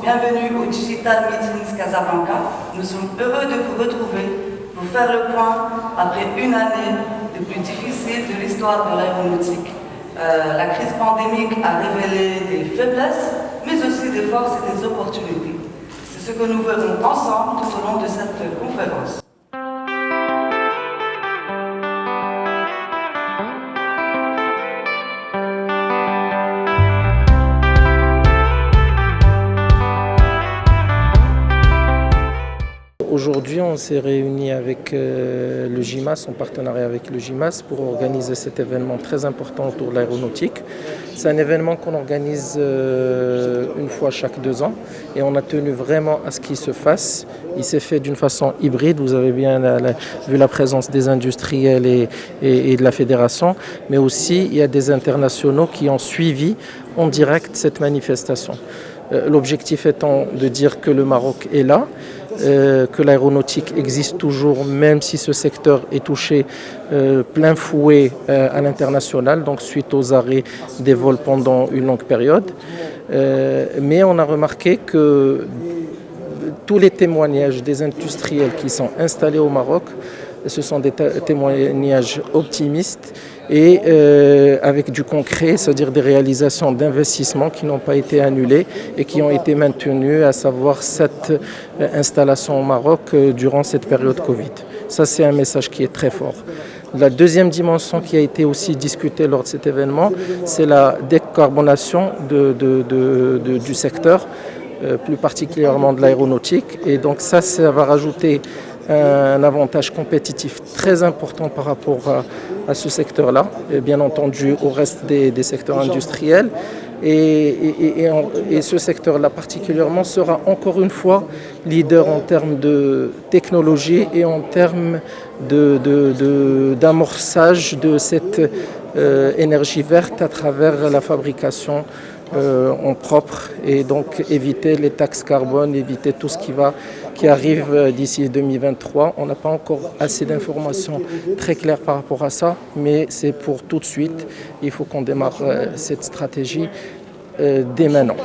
bienvenue au Digital Meetings Casablanca. Nous sommes heureux de vous retrouver pour faire le point après une année des plus difficiles de l'histoire de l'aéronautique. La crise pandémique a révélé des faiblesses, mais aussi des forces et des opportunités. C'est ce que nous verrons ensemble tout au long de cette conférence. Aujourd'hui, on s'est réunis avec le GIMAS, en partenariat avec le GIMAS, pour organiser cet événement très important autour de l'aéronautique. C'est un événement qu'on organise une fois chaque 2 ans et on a tenu vraiment à ce qu'il se fasse. Il s'est fait d'une façon hybride, vous avez bien vu la présence des industriels et de la fédération, mais aussi il y a des internationaux qui ont suivi en direct cette manifestation. L'objectif étant de dire que le Maroc est là, que l'aéronautique existe toujours, même si ce secteur est touché plein fouet à l'international, donc suite aux arrêts des vols pendant une longue période. Mais on a remarqué que tous les témoignages des industriels qui sont installés au Maroc, ce sont des témoignages optimistes et avec du concret, c'est-à-dire des réalisations d'investissements qui n'ont pas été annulées et qui ont été maintenues, à savoir cette installation au Maroc durant cette période Covid. Ça, c'est un message qui est très fort. La deuxième dimension qui a été aussi discutée lors de cet événement, c'est la décarbonation du secteur, plus particulièrement de l'aéronautique. Et donc ça va rajouter un avantage compétitif très important par rapport à ce secteur-là, et bien entendu au reste des secteurs industriels. Et ce secteur-là particulièrement sera encore une fois leader en termes de technologie et en termes d'amorçage de cette énergie verte à travers la fabrication en propre, et donc éviter les taxes carbone, éviter tout ce qui arrive d'ici 2023. On n'a pas encore assez d'informations très claires par rapport à ça, mais c'est pour tout de suite. Il faut qu'on démarre cette stratégie dès maintenant.